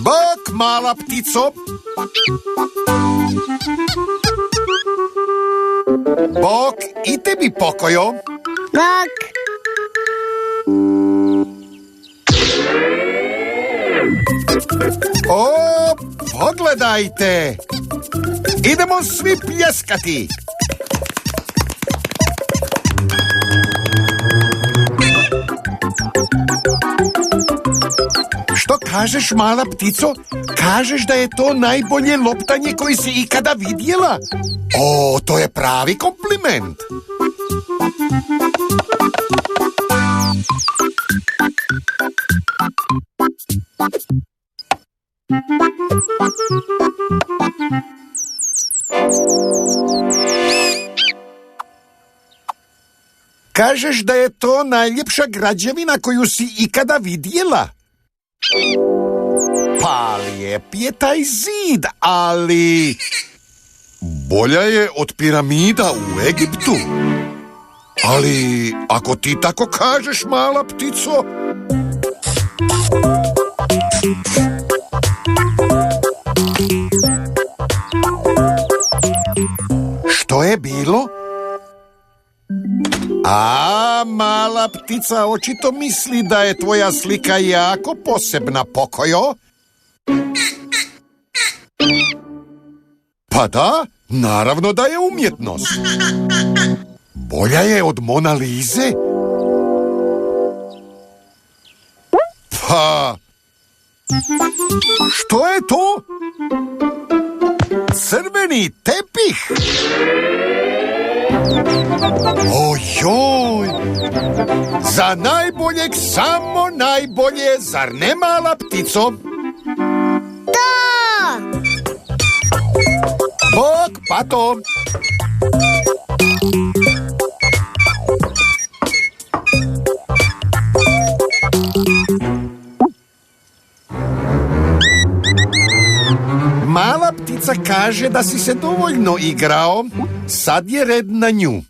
Bok, mala ptico. Bok, i tebi pokojo. Bok. O, pogledajte. Idemo svi pljeskati. Što kažeš, mala ptico? Kažeš da je to najbolje loptanje koje si ikada vidjela? O, to je pravi kompliment. Kažeš da je to najljepša građevina koju si ikada vidjela? Pa lijep je taj zid, ali bolja je od piramida u Egiptu. Ali ako ti tako kažeš, mala ptico... Što je bilo? A, mala ptica očito misli da je tvoja slika jako posebna, pokojo. Pa da, naravno da je umjetnost. Bolja je od Mona Lize? Pa... Što je to? Crveni tepih? Ojoj! Za najboljeg samo najbolje, zar ne, mala ptico? Da! Bok, pato! Mala ptica kaže da si se dovoljno igrao, sad je red na nju.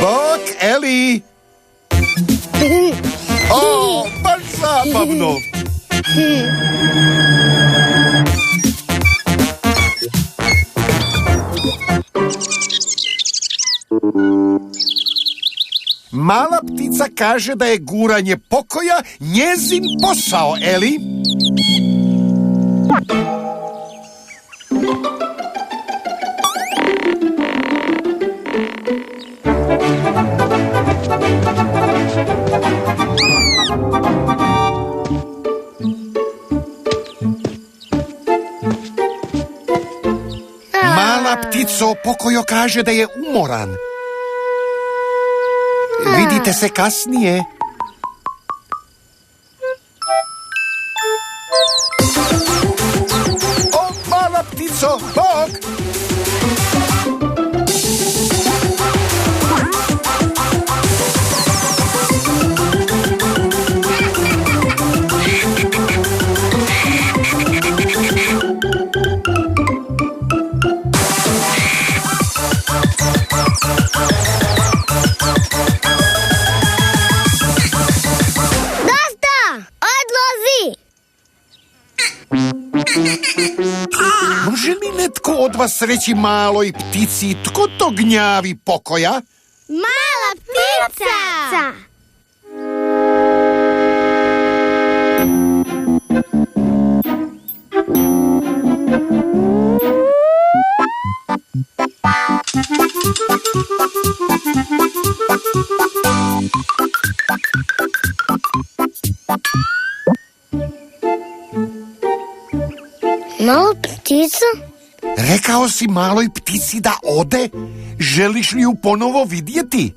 Bok, Eli! O, baš zabavno! Mala ptica kaže da je guranje pokoja njezin posao, Eli. Mala ptico, pokojo kaže da je umoran. Vidite se kasnije. O, mala ptico, bok! Može li netko od vas reći maloj ptici tko to gnjavi pokoja? Mala ptica! ptica? Rekao si maloj ptici da ode? Želiš li ju ponovo vidjeti?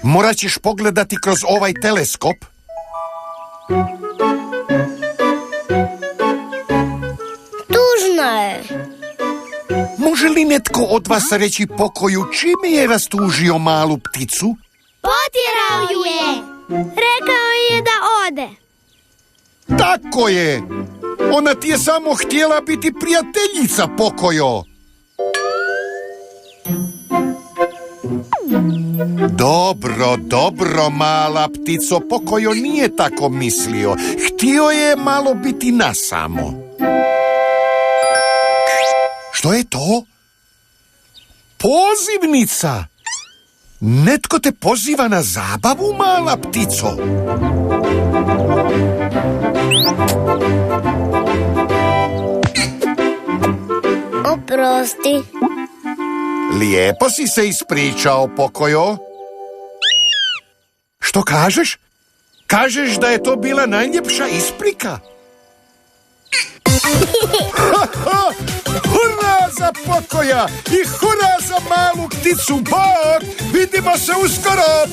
Morat ćeš pogledati kroz ovaj teleskop. Tužna je. Može li netko od vas reći pokoju čime je rastužio malu pticu? Potjerao ju je. Rekao je da ode. Tako je. Ona ti je samo htjela biti prijateljica, Pokojo. Dobro, mala ptico, Pokojo nije tako mislio. Htio je malo biti nasamo. Što je to? Pozivnica! Netko te poziva na zabavu, mala ptico. Oprosti. Lijepo si se ispričao, Pokojo. Što kažeš? Kažeš da je to bila najljepša isprika? Hurra za Pokoja i hurra za malu pticu. Bok! Vidimo se uskoro!